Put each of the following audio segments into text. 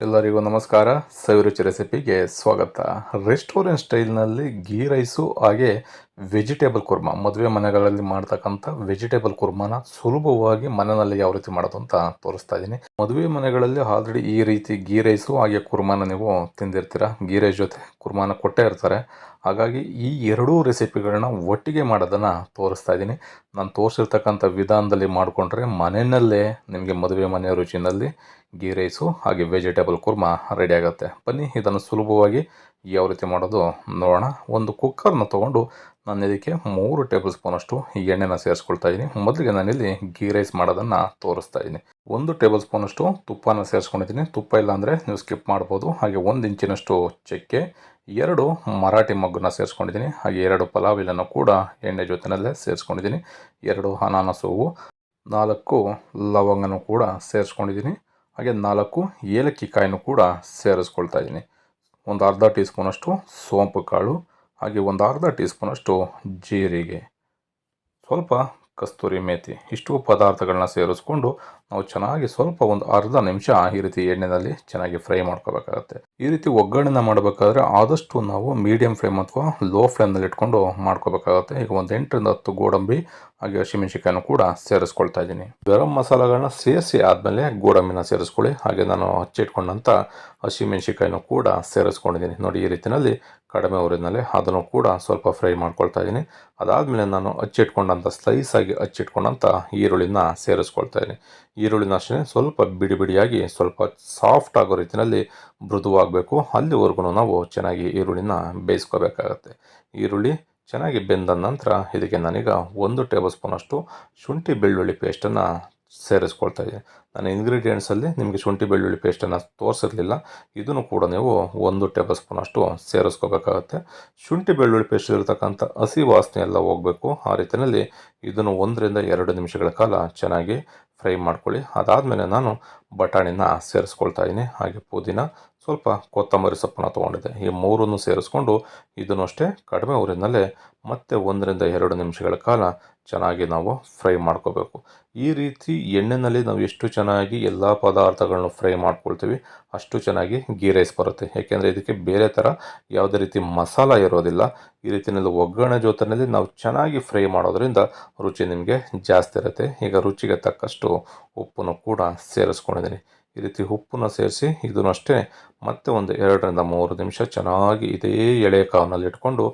ಎಲ್ಲರಿಗೂ ನಮಸ್ಕಾರ. ಸವಿರುಚಿ ರೆಸಿಪಿಗೆ ಸ್ವಾಗತ. ರೆಸ್ಟೋರೆಂಟ್ ಸ್ಟೈಲ್ನಲ್ಲಿ ಗೀ ರೈಸು ಹಾಗೆ ವೆಜಿಟೇಬಲ್ ಕುರ್ಮಾ, ಮದುವೆ ಮನೆಗಳಲ್ಲಿ ಮಾಡ್ತಕ್ಕಂಥ ವೆಜಿಟೇಬಲ್ ಕುರ್ಮಾನ ಸುಲಭವಾಗಿ ಮನೆಯಲ್ಲಿ ಯಾವ ರೀತಿ ಮಾಡೋದು ಅಂತ ತೋರಿಸ್ತಾ ಇದ್ದೀನಿ. ಮದುವೆ ಮನೆಗಳಲ್ಲಿ ಆಲ್ರೆಡಿ ಈ ರೀತಿ ಗೀ ರೈಸು ಹಾಗೆ ಕುರ್ಮಾನ ನೀವು ತಿಂದಿರ್ತೀರ. ಗೀ ರೈಸ್ ಜೊತೆ ಕುರ್ಮಾನ ಕೊಟ್ಟೇ ಇರ್ತಾರೆ. ಹಾಗಾಗಿ ಈ ಎರಡೂ ರೆಸಿಪಿಗಳನ್ನ ಒಟ್ಟಿಗೆ ಮಾಡೋದನ್ನು ತೋರಿಸ್ತಾ ಇದ್ದೀನಿ. ನಾನು ತೋರಿಸಿರ್ತಕ್ಕಂಥ ವಿಧಾನದಲ್ಲಿ ಮಾಡಿಕೊಂಡ್ರೆ ಮನೆಯಲ್ಲೇ ನಿಮಗೆ ಮದುವೆ ಮನೆಯ ರುಚಿನಲ್ಲಿ ಗೀ ರೈಸು ಹಾಗೆ ವೆಜಿಟೇಬಲ್ ಕುರ್ಮಾ ರೆಡಿ ಆಗುತ್ತೆ. ಬನ್ನಿ ಇದನ್ನು ಸುಲಭವಾಗಿ ಯಾವ ರೀತಿ ಮಾಡೋದು ನೋಡೋಣ. ಒಂದು ಕುಕ್ಕರ್ನ ತೊಗೊಂಡು ನಾನು ಇದಕ್ಕೆ 3 ಟೇಬಲ್ ಸ್ಪೂನಷ್ಟು ಎಣ್ಣೆನ ಸೇರಿಸ್ಕೊಳ್ತಾ ಇದ್ದೀನಿ. ಮೊದಲಿಗೆ ನಾನಿಲ್ಲಿ ಗೀ ರೈಸ್ ಮಾಡೋದನ್ನು ತೋರಿಸ್ತಾ ಇದ್ದೀನಿ. 1 ಟೇಬಲ್ ಸ್ಪೂನಷ್ಟು ತುಪ್ಪನ ಸೇರಿಸ್ಕೊಂಡಿದ್ದೀನಿ. ತುಪ್ಪ ಇಲ್ಲ ಅಂದರೆ ನೀವು ಸ್ಕಿಪ್ ಮಾಡ್ಬೋದು. ಹಾಗೆ 1 ಇಂಚಿನಷ್ಟು ಚಕ್ಕೆ, 2 ಮರಾಠಿ ಮೊಗ್ಗನ್ನ ಸೇರಿಸ್ಕೊಂಡಿದ್ದೀನಿ. ಹಾಗೆ 2 ಪಲಾವ್ ಎಲೆಯನ್ನು ಕೂಡ ಎಣ್ಣೆ ಜೊತೆಯಲ್ಲೇ ಸೇರಿಸ್ಕೊಂಡಿದ್ದೀನಿ. 2 ಅನಾನಸ್ ಹೂವು, 4 ಲವಂಗನೂ ಕೂಡ ಸೇರಿಸ್ಕೊಂಡಿದ್ದೀನಿ. ಹಾಗೆ 4 ಏಲಕ್ಕಿ ಕಾಯಿನೂ ಕೂಡ ಸೇರಿಸ್ಕೊಳ್ತಾ ಇದ್ದೀನಿ. ಒಂದು ಅರ್ಧ ಟೀ ಸ್ಪೂನಷ್ಟು ಸೋಂಪು ಕಾಳು, ಹಾಗೆ ಒಂದು ಅರ್ಧ ಟೀ ಸ್ಪೂನಷ್ಟು ಜೀರಿಗೆ, ಸ್ವಲ್ಪ ಕಸ್ತೂರಿ ಮೇಥಿ. ಇಷ್ಟು ಪದಾರ್ಥಗಳನ್ನ ಸೇರಿಸ್ಕೊಂಡು ನಾವು ಚೆನ್ನಾಗಿ ಸ್ವಲ್ಪ ಒಂದು ಅರ್ಧ ನಿಮಿಷ ಈ ರೀತಿ ಎಣ್ಣೆಯಲ್ಲಿ ಚೆನ್ನಾಗಿ ಫ್ರೈ ಮಾಡ್ಕೋಬೇಕಾಗತ್ತೆ. ಈ ರೀತಿ ಒಗ್ಗರಣೆನ ಮಾಡಬೇಕಾದ್ರೆ ಆದಷ್ಟು ನಾವು ಮೀಡಿಯಂ ಫ್ಲೇಮ್ ಅಥವಾ ಲೋ ಫ್ಲೇಮ್ನಲ್ಲಿ ಇಟ್ಕೊಂಡು ಮಾಡ್ಕೋಬೇಕಾಗತ್ತೆ. ಈಗ ಒಂದು 8 ರಿಂದ 10 ಗೋಡಂಬಿ ಹಾಗೆ ಹಸಿಮೆಣಸಿಕಾಯನ್ನು ಕೂಡ ಸೇರಿಸ್ಕೊಳ್ತಾ ಇದ್ದೀನಿ. ಗರಂ ಮಸಾಲೆಗಳನ್ನ ಸೇರಿಸಿ ಆದಮೇಲೆ ಗೋಡಂಬಿನ ಸೇರಿಸ್ಕೊಳ್ಳಿ. ಹಾಗೆ ನಾನು ಹಚ್ಚಿಟ್ಕೊಂಡಂಥ ಹಸಿಮೆಣಸಿಕಾಯನ್ನು ಕೂಡ ಸೇರಿಸ್ಕೊಂಡಿದ್ದೀನಿ. ನೋಡಿ, ಈ ರೀತಿಯಲ್ಲಿ ಕಡಿಮೆ ಉರಿನಲ್ಲಿ ಅದನ್ನು ಕೂಡ ಸ್ವಲ್ಪ ಫ್ರೈ ಮಾಡ್ಕೊಳ್ತಾ ಇದ್ದೀನಿ. ಅದಾದಮೇಲೆ ನಾನು ಹಚ್ಚಿಟ್ಕೊಂಡಂಥ ಸ್ಲೈಸಾಗಿ ಹಚ್ಚಿಟ್ಕೊಂಡಂಥ ಈರುಳ್ಳಿನ ಸೇರಿಸ್ಕೊಳ್ತಾ ಇದ್ದೀನಿ. ಈರುಳ್ಳಿನ ಅಷ್ಟೇ ಸ್ವಲ್ಪ ಬಿಡಿ ಬಿಡಿಯಾಗಿ ಸ್ವಲ್ಪ ಸಾಫ್ಟ್ ಆಗೋ ರೀತಿಯಲ್ಲಿ ಮೃದುವಾಗಬೇಕು. ಅಲ್ಲಿವರೆಗೂ ನಾವು ಚೆನ್ನಾಗಿ ಈರುಳ್ಳಿನ ಬೇಯಿಸ್ಕೋಬೇಕಾಗತ್ತೆ. ಈರುಳ್ಳಿ ಚೆನ್ನಾಗಿ ಬೆಂದ ನಂತರ ಇದಕ್ಕೆ ನಾನೀಗ 1 ಟೇಬಲ್ ಸ್ಪೂನಷ್ಟು ಶುಂಠಿ ಬೆಳ್ಳುಳ್ಳಿ ಪೇಸ್ಟನ್ನು ಸೇರಿಸ್ಕೊಳ್ತಾ ಇದ್ದೀನಿ. ನಾನು ಇಂಗ್ರೀಡಿಯೆಂಟ್ಸಲ್ಲಿ ನಿಮಗೆ ಶುಂಠಿ ಬೆಳ್ಳುಳ್ಳಿ ಪೇಸ್ಟನ್ನು ತೋರಿಸಿರಲಿಲ್ಲ. ಇದನ್ನು ಕೂಡ ನೀವು 1 ಟೇಬಲ್ ಸ್ಪೂನಷ್ಟು ಸೇರಿಸ್ಕೋಬೇಕಾಗತ್ತೆ. ಶುಂಠಿ ಬೆಳ್ಳುಳ್ಳಿ ಪೇಸ್ಟ್ ಇರತಕ್ಕಂಥ ಹಸಿ ವಾಸನೆ ಎಲ್ಲ ಹೋಗಬೇಕು. ಆ ರೀತಿಯಲ್ಲಿ ಇದನ್ನು 1 ರಿಂದ 2 ನಿಮಿಷಗಳ ಕಾಲ ಚೆನ್ನಾಗಿ ಫ್ರೈ ಮಾಡ್ಕೊಳ್ಳಿ. ಅದಾದಮೇಲೆ ನಾನು ಬಟಾಣಿನ ಸೇರಿಸ್ಕೊಳ್ತಾ ಇದ್ದೀನಿ. ಹಾಗೆ ಪುದೀನ, ಸ್ವಲ್ಪ ಕೊತ್ತಂಬರಿ ಸೊಪ್ಪನ್ನ ತೊಗೊಂಡಿದ್ದೆ. ಈ 3 ಸೇರಿಸ್ಕೊಂಡು ಇದನ್ನು ಅಷ್ಟೇ ಕಡಿಮೆ ಊರಿನಲ್ಲೇ ಮತ್ತೆ 1 ರಿಂದ 2 ನಿಮಿಷಗಳ ಕಾಲ ಚೆನ್ನಾಗಿ ನಾವು ಫ್ರೈ ಮಾಡ್ಕೋಬೇಕು. ಈ ರೀತಿ ಎಣ್ಣೆಯಲ್ಲಿ ನಾವು ಎಷ್ಟು ಚೆನ್ನಾಗಿ ಎಲ್ಲ ಪದಾರ್ಥಗಳನ್ನು ಫ್ರೈ ಮಾಡ್ಕೊಳ್ತೀವಿ ಅಷ್ಟು ಚೆನ್ನಾಗಿ ಗೀ ರೈಸ್ ಬರುತ್ತೆ. ಏಕೆಂದರೆ ಇದಕ್ಕೆ ಬೇರೆ ಥರ ಯಾವುದೇ ರೀತಿ ಮಸಾಲ ಇರೋದಿಲ್ಲ. ಈ ರೀತಿಯಲ್ಲಿ ಒಗ್ಗರಣೆ ಜೊತೆಯಲ್ಲಿ ನಾವು ಚೆನ್ನಾಗಿ ಫ್ರೈ ಮಾಡೋದ್ರಿಂದ ರುಚಿ ನಿಮಗೆ ಜಾಸ್ತಿ ಇರುತ್ತೆ. ಈಗ ರುಚಿಗೆ ತಕ್ಕಷ್ಟು ಉಪ್ಪನ್ನು ಕೂಡ ಸೇರಿಸ್ಕೊಂಡಿದ್ದೀನಿ. ಈ ರೀತಿ ಉಪ್ಪನ್ನು ಸೇರಿಸಿ ಇದನ್ನು ಅಷ್ಟೇ ಮತ್ತೆ ಒಂದು 2 ರಿಂದ 3 ನಿಮಿಷ ಚೆನ್ನಾಗಿ ಇದೇ ಎಳೆ ಕಾವಿನಲ್ಲಿ ಇಟ್ಕೊಂಡು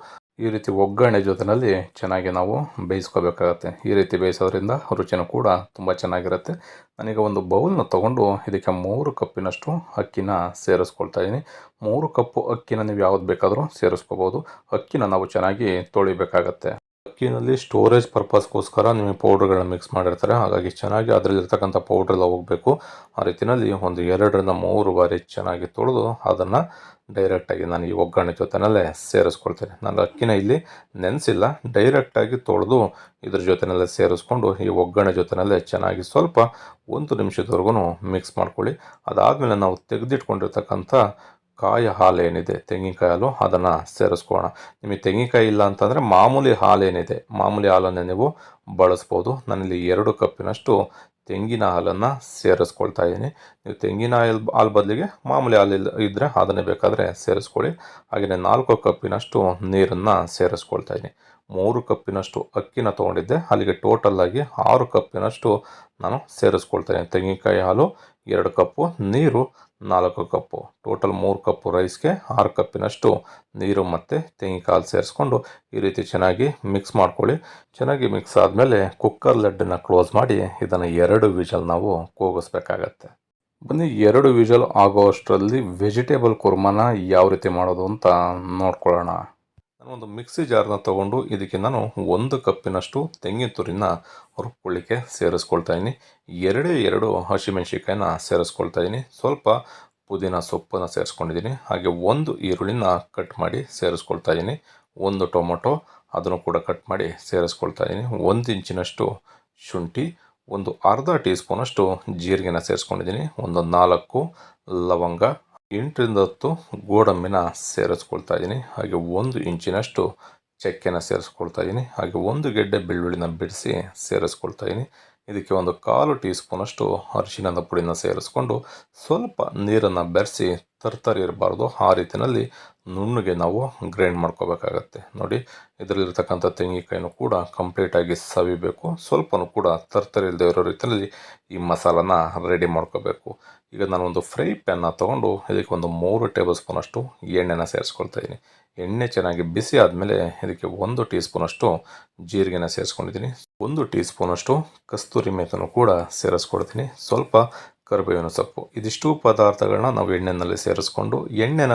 ಈ ರೀತಿ ಒಗ್ಗರಣೆ ಜೊತೆಯಲ್ಲಿ ಚೆನ್ನಾಗಿ ನಾವು ಬೇಯಿಸ್ಕೋಬೇಕಾಗತ್ತೆ. ಈ ರೀತಿ ಬೇಯಿಸೋದ್ರಿಂದ ರುಚಿನೂ ಕೂಡ ತುಂಬ ಚೆನ್ನಾಗಿರುತ್ತೆ. ನಾನೀಗ ಒಂದು ಬೌಲ್ನ ತೊಗೊಂಡು ಇದಕ್ಕೆ 3 ಕಪ್ಪಿನಷ್ಟು ಅಕ್ಕಿನ ಸೇರಿಸ್ಕೊಳ್ತಾ ಇದ್ದೀನಿ. 3 ಕಪ್ಪು ಅಕ್ಕಿನ ನೀವು ಯಾವ್ದು ಬೇಕಾದರೂ ಸೇರಿಸ್ಕೋಬೋದು. ಅಕ್ಕಿನ ನಾವು ಚೆನ್ನಾಗಿ ತೊಳಿಬೇಕಾಗತ್ತೆ. ಅಕ್ಕಿನಲ್ಲಿ ಸ್ಟೋರೇಜ್ ಪರ್ಪಸ್ಗೋಸ್ಕರ ನಿಮಗೆ ಪೌಡ್ರ್ಗಳನ್ನ ಮಿಕ್ಸ್ ಮಾಡಿರ್ತಾರೆ. ಹಾಗಾಗಿ ಚೆನ್ನಾಗಿ ಅದರಲ್ಲಿರ್ತಕ್ಕಂಥ ಪೌಡ್ರೆಲ್ಲ ಹೋಗಬೇಕು. ಆ ರೀತಿಯಲ್ಲಿ ಒಂದು 2 ರಿಂದ 3 ಬಾರಿ ಚೆನ್ನಾಗಿ ತೊಳೆದು ಅದನ್ನು ಡೈರೆಕ್ಟಾಗಿ ನಾನು ಈ ಒಗ್ಗರಣೆ ಜೊತೆಯಲ್ಲೇ ಸೇರಿಸ್ಕೊಳ್ತೇನೆ. ನಾನು ಅಕ್ಕಿನ ಇಲ್ಲಿ ನೆನೆಸಿಲ್ಲ, ಡೈರೆಕ್ಟಾಗಿ ತೊಳೆದು ಇದ್ರ ಜೊತೆಯಲ್ಲೇ ಸೇರಿಸ್ಕೊಂಡು ಈ ಒಗ್ಗರಣೆ ಜೊತೆಯಲ್ಲೇ ಚೆನ್ನಾಗಿ ಸ್ವಲ್ಪ 1 ನಿಮಿಷದವರೆಗೂ ಮಿಕ್ಸ್ ಮಾಡ್ಕೊಳ್ಳಿ. ಅದಾದಮೇಲೆ ನಾವು ತೆಗೆದಿಟ್ಕೊಂಡಿರ್ತಕ್ಕಂಥ ಕಾಯಿ ಹಾಲು ಏನಿದೆ, ತೆಂಗಿನಕಾಯಿ ಹಾಲು, ಅದನ್ನು ಸೇರಿಸ್ಕೊಳ್ಳೋಣ. ನಿಮಗೆ ತೆಂಗಿನಕಾಯಿ ಇಲ್ಲ ಅಂತಂದರೆ ಮಾಮೂಲಿ ಹಾಲು ಏನಿದೆ, ಮಾಮೂಲಿ ಹಾಲನ್ನೇ ನೀವು ಬಳಸ್ಬೋದು. ನಾನಿಲ್ಲಿ 2 ಕಪ್ಪಿನಷ್ಟು ತೆಂಗಿನ ಹಾಲನ್ನು ಸೇರಿಸ್ಕೊಳ್ತಾ ಇದ್ದೀನಿ. ನೀವು ತೆಂಗಿನ ಹಾಲು ಬದಲಿಗೆ ಮಾಮೂಲಿ ಹಾಲು ಇದ್ದರೆ ಅದನ್ನೇ ಬೇಕಾದರೆ ಸೇರಿಸ್ಕೊಳ್ಳಿ. ಹಾಗೆಯೇ 4 ಕಪ್ಪಿನಷ್ಟು ನೀರನ್ನು ಸೇರಿಸ್ಕೊಳ್ತಾ ಇದ್ದೀನಿ. 3 ಕಪ್ಪಿನಷ್ಟು ಅಕ್ಕಿನ ತೊಗೊಂಡಿದ್ದೆ, ಅಲ್ಲಿಗೆ ಟೋಟಲ್ಲಾಗಿ 6 ಕಪ್ಪಿನಷ್ಟು ನಾನು ಸೇರಿಸ್ಕೊಳ್ತಾ ಇದ್ದೀನಿ. ತೆಂಗಿನಕಾಯಿ ಹಾಲು 2 ಕಪ್ಪು, ನೀರು 4 ಕಪ್ಪು, ಟೋಟಲ್ 3 ಕಪ್ಪು ರೈಸ್ಗೆ 6 ಕಪ್ಪಿನಷ್ಟು ನೀರು ಮತ್ತು ತೆಂಗಿನಕಾಯಿ ಹಾಲು ಸೇರಿಸ್ಕೊಂಡು ಈ ರೀತಿ ಚೆನ್ನಾಗಿ ಮಿಕ್ಸ್ ಮಾಡ್ಕೊಳ್ಳಿ. ಚೆನ್ನಾಗಿ ಮಿಕ್ಸ್ ಆದಮೇಲೆ ಕುಕ್ಕರ್ ಲಿಡ್ಡನ್ನು ಕ್ಲೋಸ್ ಮಾಡಿ ಇದನ್ನು 2 ವಿಷಲ್ ನಾವು ಕೂಗಿಸ್ಬೇಕಾಗತ್ತೆ. ಬನ್ನಿ, 2 ವಿಷಲ್ ಆಗೋ ಅಷ್ಟರಲ್ಲಿ ವೆಜಿಟೇಬಲ್ ಕುರ್ಮಾನ ಯಾವ ರೀತಿ ಮಾಡೋದು ಅಂತ ನೋಡ್ಕೊಳ್ಳೋಣ. ನಾನು ಒಂದು ಮಿಕ್ಸಿ ಜಾರ್ನ ತೊಗೊಂಡು ಇದಕ್ಕೆ ನಾನು 1 ಕಪ್ಪಿನಷ್ಟು ತೆಂಗಿನ ತುರಿನ ರುಬ್ಕೊಳ್ಳಿಕ್ಕೆ ಸೇರಿಸ್ಕೊಳ್ತಾ ಇದ್ದೀನಿ. 2 ಹಸಿಮೆಣಸಿಕಾಯಿನ ಸೇರಿಸ್ಕೊಳ್ತಾ ಇದ್ದೀನಿ. ಸ್ವಲ್ಪ ಪುದೀನ ಸೊಪ್ಪನ್ನು ಸೇರಿಸ್ಕೊಂಡಿದ್ದೀನಿ. ಹಾಗೆ 1 ಈರುಳ್ಳಿನ ಕಟ್ ಮಾಡಿ ಸೇರಿಸ್ಕೊಳ್ತಾ ಇದ್ದೀನಿ. 1 ಟೊಮೊಟೊ ಅದನ್ನು ಕೂಡ ಕಟ್ ಮಾಡಿ ಸೇರಿಸ್ಕೊಳ್ತಾ ಇದ್ದೀನಿ. 1 ಇಂಚಿನಷ್ಟು ಶುಂಠಿ, ಒಂದು ಅರ್ಧ ಟೀ ಸ್ಪೂನಷ್ಟು ಜೀರಿಗೆನ ಸೇರಿಸ್ಕೊಂಡಿದ್ದೀನಿ. ಒಂದು 4 ಲವಂಗ, 8 ರಿಂದ 10 ಗೋಡಂಬಿನ ಸೇರಿಸ್ಕೊಳ್ತಾ ಇದ್ದೀನಿ. ಹಾಗೆ 1 ಇಂಚಿನಷ್ಟು ಚಕ್ಕೆನ ಸೇರಿಸ್ಕೊಳ್ತಾ ಇದ್ದೀನಿ. ಹಾಗೆ 1 ಗೆಡ್ಡೆ ಬೆಳ್ಳುಳ್ಳಿನ ಬಿಡಿಸಿ ಸೇರಿಸ್ಕೊಳ್ತಾ ಇದ್ದೀನಿ. ಇದಕ್ಕೆ ಒಂದು 1/4 ಟೀ ಸ್ಪೂನಷ್ಟು ಅರಿಶಿಣದ ಪುಡಿನ ಸೇರಿಸ್ಕೊಂಡು ಸ್ವಲ್ಪ ನೀರನ್ನು ಬೆರೆಸಿ ತರ್ತರಿ ಇರಬಾರ್ದು, ಆ ರೀತಿಯಲ್ಲಿ ನುಣ್ಣಗೆ ನಾವು ಗ್ರೈಂಡ್ ಮಾಡ್ಕೋಬೇಕಾಗತ್ತೆ. ನೋಡಿ, ಇದರಲ್ಲಿರ್ತಕ್ಕಂಥ ತೆಂಗಿನಕಾಯಿನೂ ಕೂಡ ಕಂಪ್ಲೀಟಾಗಿ ಸವಿಬೇಕು, ಸ್ವಲ್ಪನೂ ಕೂಡ ತರ್ತರಿ ಇಲ್ಲದೆ ಇರೋ ರೀತಿಯಲ್ಲಿ ಈ ಮಸಾಲನ ರೆಡಿ ಮಾಡ್ಕೋಬೇಕು. ಈಗ ನಾನೊಂದು ಫ್ರೈ ಪ್ಯಾನ್ನ ತೊಗೊಂಡು ಇದಕ್ಕೆ ಒಂದು 3 ಟೇಬಲ್ ಸ್ಪೂನಷ್ಟು ಎಣ್ಣೆನ ಸೇರಿಸ್ಕೊಳ್ತಾ ಇದ್ದೀನಿ. ಎಣ್ಣೆ ಚೆನ್ನಾಗಿ ಬಿಸಿ ಆದಮೇಲೆ ಇದಕ್ಕೆ 1 ಟೀ ಸ್ಪೂನಷ್ಟು ಜೀರಿಗೆನ ಸೇರಿಸ್ಕೊಂಡಿದ್ದೀನಿ. 1 ಟೀ ಸ್ಪೂನಷ್ಟು ಕಸ್ತೂರಿ ಮೆಥಿನೂ ಕೂಡ ಸೇರಿಸ್ಕೊಳ್ತೀನಿ. ಸ್ವಲ್ಪ ಕರಿಬೇವಿನ ಸೊಪ್ಪು. ಇದಿಷ್ಟು ಪದಾರ್ಥಗಳನ್ನ ನಾವು ಎಣ್ಣೆಯಲ್ಲಿ ಸೇರಿಸ್ಕೊಂಡು ಎಣ್ಣೆನ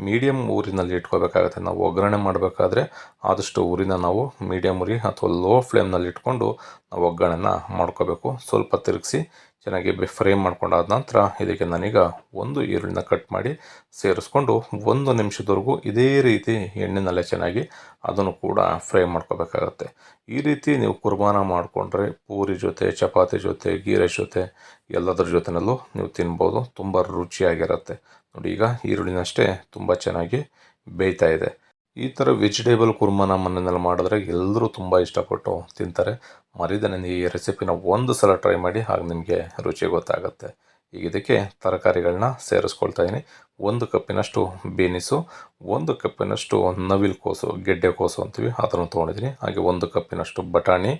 ಮೀಡಿಯಮ್ ಊರಿನಲ್ಲಿ ಇಟ್ಕೋಬೇಕಾಗತ್ತೆ. ನಾವು ಒಗ್ಗರಣೆ ಮಾಡಬೇಕಾದ್ರೆ ಆದಷ್ಟು ಊರಿನ ನಾವು ಮೀಡಿಯಮ್ ಉರಿ ಅಥವಾ ಲೋ ಫ್ಲೇಮ್ನಲ್ಲಿ ಇಟ್ಕೊಂಡು ನಾವು ಒಗ್ಗರಣೆನ ಮಾಡ್ಕೋಬೇಕು. ಸ್ವಲ್ಪ ತಿರುಗಿಸಿ ಚೆನ್ನಾಗಿ ಫ್ರೈ ಮಾಡ್ಕೊಂಡಾದ ನಂತರ ಇದಕ್ಕೆ ನಾನೀಗ 1 ಈರುಳ್ಳಿನ ಕಟ್ ಮಾಡಿ ಸೇರಿಸ್ಕೊಂಡು 1 ನಿಮಿಷದವರೆಗೂ ಇದೇ ರೀತಿ ಎಣ್ಣೆನಲ್ಲೇ ಚೆನ್ನಾಗಿ ಅದನ್ನು ಕೂಡ ಫ್ರೈ ಮಾಡ್ಕೋಬೇಕಾಗತ್ತೆ. ಈ ರೀತಿ ನೀವು ಕುರ್ಮಾನ ಮಾಡಿಕೊಂಡ್ರೆ ಪೂರಿ ಜೊತೆ, ಚಪಾತಿ ಜೊತೆ, ಗೀ ರೈಸ್ ಜೊತೆ ಎಲ್ಲದರ ಜೊತೆನಲ್ಲೂ ನೀವು ತಿನ್ಬೋದು. ತುಂಬ ರುಚಿಯಾಗಿರುತ್ತೆ. ನೋಡಿ, ಈಗ ಈರುಳ್ಳಿನಷ್ಟೇ ತುಂಬ ಚೆನ್ನಾಗಿ ಬೇಯ್ತಾ ಇದೆ. ಈ ಥರ ವೆಜಿಟೇಬಲ್ ಕುರ್ಮಾನ ಮನೆಯಲ್ಲಿ ಮಾಡಿದ್ರೆ ಎಲ್ಲರೂ ತುಂಬ ಇಷ್ಟಪಟ್ಟು ತಿಂತಾರೆ. ಮರಿದೇನೆ ಈ ರೆಸಿಪಿನ ಒಂದು ಸಲ ಟ್ರೈ ಮಾಡಿ, ಆಗ ನಿಮಗೆ ರುಚಿ ಗೊತ್ತಾಗುತ್ತೆ. ಈಗ ಇದಕ್ಕೆ ತರಕಾರಿಗಳನ್ನ ಸೇರಿಸ್ಕೊಳ್ತಾ ಇದ್ದೀನಿ. 1 ಕಪ್ಪಿನಷ್ಟು ಬೀನಿಸು, 1 ಕಪ್ಪಿನಷ್ಟು ನವಿಲು ಕೋಸು, ಗೆಡ್ಡೆ ಕೋಸು ಅಂತೀವಿ, ಅದನ್ನು ತೊಗೊಂಡಿದ್ದೀನಿ. ಹಾಗೆ 1 ಕಪ್ಪಿನಷ್ಟು ಬಟಾಣಿ,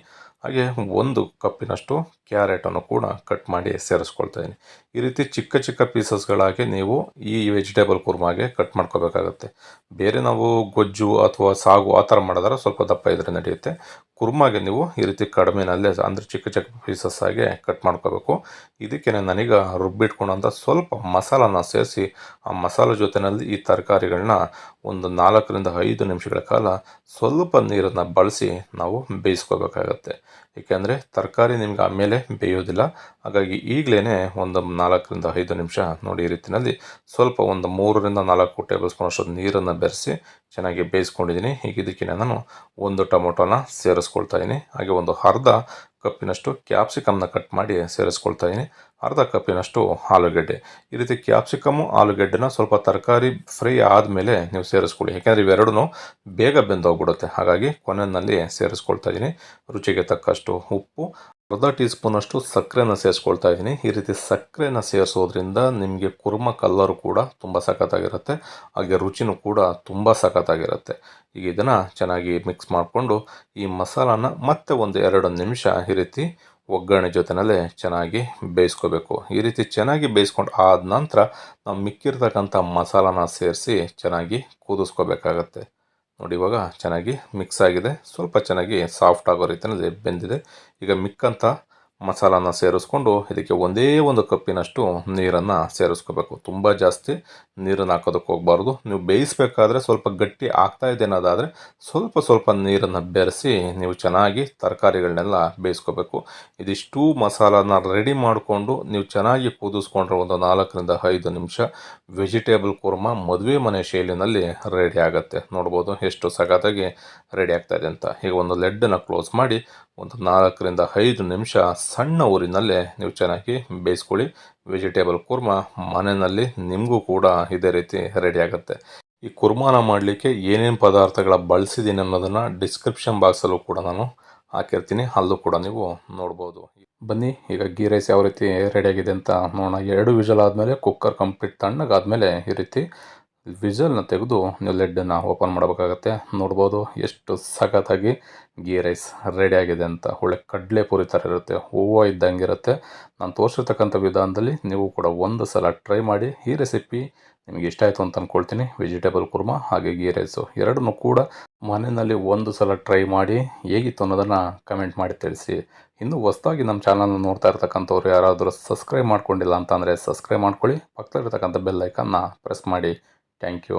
ಹಾಗೆ 1 ಕಪ್ಪಿನಷ್ಟು ಕ್ಯಾರೆಟನ್ನು ಕೂಡ ಕಟ್ ಮಾಡಿ ಸೇರಿಸ್ಕೊಳ್ತಾ ಇದ್ದೀನಿ. ಈ ರೀತಿ ಚಿಕ್ಕ ಚಿಕ್ಕ ಪೀಸಸ್ಗಳಾಗಿ ನೀವು ಈ ವೆಜಿಟೇಬಲ್ ಕುರ್ಮಾಗೆ ಕಟ್ ಮಾಡ್ಕೋಬೇಕಾಗತ್ತೆ. ಬೇರೆ ನಾವು ಗೊಜ್ಜು ಅಥವಾ ಸಾಗು ಆ ಥರ ಮಾಡಿದ್ರೆ ಸ್ವಲ್ಪ ದಪ್ಪ ಇದ್ರೆ ನಡೆಯುತ್ತೆ. ಕುರ್ಮಾಗೆ ನೀವು ಈ ರೀತಿ ಕಡಿಮೆನಲ್ಲೇ ಅಂದರೆ ಚಿಕ್ಕ ಚಿಕ್ಕ ಪೀಸಸ್ ಆಗಿ ಕಟ್ ಮಾಡ್ಕೋಬೇಕು. ಇದಕ್ಕೆ ನಾನೀಗ ರುಬ್ಬಿಟ್ಕೊಂಡಂಥ ಸ್ವಲ್ಪ ಮಸಾಲಾನ ಸೇರಿಸಿ ಆ ಮಸಾಲೆ ಜೊತೆಯಲ್ಲಿ ಈ ತರಕಾರಿಗಳನ್ನ ಒಂದು 4ರಿಂದ 5 ನಿಮಿಷಗಳ ಕಾಲ ಸ್ವಲ್ಪ ನೀರನ್ನು ಬಳಸಿ ನಾವು ಬೇಯಿಸ್ಕೋಬೇಕಾಗತ್ತೆ. ಏಕೆಂದರೆ ತರಕಾರಿ ನಿಮ್ಗೆ ಆಮೇಲೆ ಬೇಯೋದಿಲ್ಲ. ಹಾಗಾಗಿ ಈಗಲೇ ಒಂದು 4ರಿಂದ 5 ನಿಮಿಷ ನೋಡಿ ಈ ರೀತಿಯಲ್ಲಿ ಸ್ವಲ್ಪ ಒಂದು 3ರಿಂದ 4 ಟೇಬಲ್ ಸ್ಪೂನಷ್ಟು ನೀರನ್ನು ಬೆರೆಸಿ ಚೆನ್ನಾಗಿ ಬೇಯಿಸ್ಕೊಂಡಿದ್ದೀನಿ. ಈಗ ಇದಕ್ಕೆ ನಾನು 1 ಟೊಮೊಟೊನ ಸೇರಿಸ್ಕೊಳ್ತಾ ಇದ್ದೀನಿ. ಹಾಗೆ ಒಂದು ಅರ್ಧ ಕಪ್ಪಿನಷ್ಟು ಕ್ಯಾಪ್ಸಿಕಮ್ನ ಕಟ್ ಮಾಡಿ ಸೇರಿಸ್ಕೊಳ್ತಾ ಇದ್ದೀನಿ. ಅರ್ಧ ಕಪ್ಪಿನಷ್ಟು ಆಲೂಗೆಡ್ಡೆ. ಈ ರೀತಿ ಕ್ಯಾಪ್ಸಿಕಮ್ಮು ಆಲೂಗೆಡ್ಡೆನ ಸ್ವಲ್ಪ ತರಕಾರಿ ಫ್ರೈ ಆದಮೇಲೆ ನೀವು ಸೇರಿಸ್ಕೊಳ್ಳಿ, ಯಾಕೆಂದರೆ ಇವೆರಡೂ ಬೇಗ ಬೆಂದೋಗ್ಬಿಡುತ್ತೆ. ಹಾಗಾಗಿ ಕೊನೆಯಲ್ಲಿ ಸೇರಿಸ್ಕೊಳ್ತಾ ಇದ್ದೀನಿ. ರುಚಿಗೆ ತಕ್ಕಷ್ಟು ಉಪ್ಪು, ಅರ್ಧ ಟೀ ಸ್ಪೂನಷ್ಟು ಸಕ್ಕರೆನ ಸೇರಿಸ್ಕೊಳ್ತಾ ಇದ್ದೀನಿ. ಈ ರೀತಿ ಸಕ್ಕರೆನ ಸೇರಿಸೋದ್ರಿಂದ ನಿಮಗೆ ಕುರ್ಮ ಕಲ್ಲರು ಕೂಡ ತುಂಬ ಸಖತ್ತಾಗಿರುತ್ತೆ, ಹಾಗೆ ರುಚಿನೂ ಕೂಡ ತುಂಬ ಸಖತ್ತಾಗಿರುತ್ತೆ. ಈಗ ಇದನ್ನು ಚೆನ್ನಾಗಿ ಮಿಕ್ಸ್ ಮಾಡಿಕೊಂಡು ಈ ಮಸಾಲಾನ ಮತ್ತೆ ಒಂದು 2 ನಿಮಿಷ ಈ ರೀತಿ ಒಗ್ಗರಣೆ ಜೊತೆಯಲ್ಲೇ ಚೆನ್ನಾಗಿ ಬೇಯಿಸ್ಕೋಬೇಕು. ಈ ರೀತಿ ಚೆನ್ನಾಗಿ ಬೇಯಿಸ್ಕೊಂಡು ಆದ ನಂತರ ನಾವು ಮಿಕ್ಕಿರ್ತಕ್ಕಂಥ ಮಸಾಲಾನ ಸೇರಿಸಿ ಚೆನ್ನಾಗಿ ಕುದಿಸ್ಕೋಬೇಕಾಗತ್ತೆ. ನೋಡಿ, ಇವಾಗ ಚೆನ್ನಾಗಿ ಮಿಕ್ಸ್ ಆಗಿದೆ, ಸ್ವಲ್ಪ ಚೆನ್ನಾಗಿ ಸಾಫ್ಟ್ ಆಗೋ ರೀತಿಯಲ್ಲಿ ಬೆಂದಿದೆ. ಈಗ ಮಿಕ್ಕಂಥ ಮಸಾಲಾನ ಸೇರಿಸ್ಕೊಂಡು ಇದಕ್ಕೆ ಒಂದೇ 1 ಕಪ್ಪಿನಷ್ಟು ನೀರನ್ನು ಸೇರಿಸ್ಕೋಬೇಕು. ತುಂಬ ಜಾಸ್ತಿ ನೀರನ್ನು ಹಾಕೋದಕ್ಕೆ ಹೋಗಬಾರ್ದು. ನೀವು ಬೇಯಿಸಬೇಕಾದ್ರೆ ಸ್ವಲ್ಪ ಗಟ್ಟಿ ಆಗ್ತಾ ಇದೆ ಅನ್ನೋದಾದರೆ ಸ್ವಲ್ಪ ನೀರನ್ನು ಬೆರೆಸಿ ನೀವು ಚೆನ್ನಾಗಿ ತರಕಾರಿಗಳನ್ನೆಲ್ಲ ಬೇಯಿಸ್ಕೋಬೇಕು. ಇದಿಷ್ಟು ಮಸಾಲಾನ ರೆಡಿ ಮಾಡಿಕೊಂಡು ನೀವು ಚೆನ್ನಾಗಿ ಕುದಿಸ್ಕೊಂಡ್ರೆ ಒಂದು 4ರಿಂದ 5 ನಿಮಿಷ ವೆಜಿಟೇಬಲ್ ಕುರ್ಮಾ ಮದುವೆ ಮನೆ ಶೈಲಿನಲ್ಲಿ ರೆಡಿ ಆಗುತ್ತೆ. ನೋಡ್ಬೋದು ಎಷ್ಟು ಸಖತ್ತಾಗಿ ರೆಡಿ ಆಗ್ತಾಯಿದೆ ಅಂತ. ಈಗ ಒಂದು ಲೆಡ್ಡನ್ನು ಕ್ಲೋಸ್ ಮಾಡಿ ಒಂದು 4ರಿಂದ 5 ನಿಮಿಷ ಸಣ್ಣ ಊರಿನಲ್ಲೇ ನೀವು ಚೆನ್ನಾಗಿ ಬೇಯಿಸ್ಕೊಳ್ಳಿ. ವೆಜಿಟೇಬಲ್ ಕುರ್ಮಾ ಮನೆಯಲ್ಲಿ ನಿಮಗೂ ಕೂಡ ಇದೇ ರೀತಿ ರೆಡಿ ಆಗುತ್ತೆ. ಈ ಕುರ್ಮಾನ ಮಾಡಲಿಕ್ಕೆ ಏನೇನು ಪದಾರ್ಥಗಳ ಬಳಸಿದ್ದೀನಿ ಅನ್ನೋದನ್ನು ಡಿಸ್ಕ್ರಿಪ್ಷನ್ ಬಾಕ್ಸಲ್ಲೂ ಕೂಡ ನಾನು ಹಾಕಿರ್ತೀನಿ, ಅಲ್ಲೂ ಕೂಡ ನೀವು ನೋಡ್ಬೋದು. ಬನ್ನಿ, ಈಗ ಗೀ ರೈಸ್ ಯಾವ ರೀತಿ ರೆಡಿಯಾಗಿದೆ ಅಂತ ನೋಡೋಣ. 2 ವಿಷಲ್ ಆದಮೇಲೆ ಕುಕ್ಕರ್ ಕಂಪ್ಲೀಟ್ ತಣ್ಣಗಾದಮೇಲೆ ಈ ರೀತಿ ವಿಷಲ್ನ ತೆಗೆದು ನೀವು ಲೆಡ್ಡನ್ನು ಓಪನ್ ಮಾಡಬೇಕಾಗತ್ತೆ. ನೋಡ್ಬೋದು ಎಷ್ಟು ಸಖತ್ತಾಗಿ ಗೀ ರೈಸ್ ರೆಡಿಯಾಗಿದೆ ಅಂತ. ಒಳ್ಳೆ ಕಡಲೆ ಪೂರಿ ಥರ ಇರುತ್ತೆ, ಹೂವು ಇದ್ದಂಗೆ ಇರುತ್ತೆ. ನಾನು ತೋರಿಸಿರ್ತಕ್ಕಂಥ ವಿಧಾನದಲ್ಲಿ ನೀವು ಕೂಡ ಒಂದು ಸಲ ಟ್ರೈ ಮಾಡಿ. ಈ ರೆಸಿಪಿ ನಿಮಗೆ ಇಷ್ಟ ಆಯಿತು ಅಂತ ಅಂದ್ಕೊಳ್ತೀನಿ. ವೆಜಿಟೇಬಲ್ ಕುರ್ಮಾ ಹಾಗೆ ಗೀ ರೈಸು ಎರಡನ್ನೂ ಕೂಡ ಮನೆಯಲ್ಲಿ ಒಂದು ಸಲ ಟ್ರೈ ಮಾಡಿ ಹೇಗಿತ್ತು ಅನ್ನೋದನ್ನು ಕಮೆಂಟ್ ಮಾಡಿ ತಿಳಿಸಿ. ಇನ್ನು ಹೊಸದಾಗಿ ನಮ್ಮ ಚಾನಲ್ನ ನೋಡ್ತಾ ಇರ್ತಕ್ಕಂಥವ್ರು ಯಾರಾದರೂ ಸಬ್ಸ್ಕ್ರೈಬ್ ಮಾಡ್ಕೊಂಡಿಲ್ಲ ಅಂತಂದರೆ ಸಬ್ಸ್ಕ್ರೈಬ್ ಮಾಡ್ಕೊಳ್ಳಿ. ಪಕ್ಕದಲ್ಲಿರ್ತಕ್ಕಂಥ ಬೆಲ್ ಐಕನ್ನ ಪ್ರೆಸ್ ಮಾಡಿ. Thank you.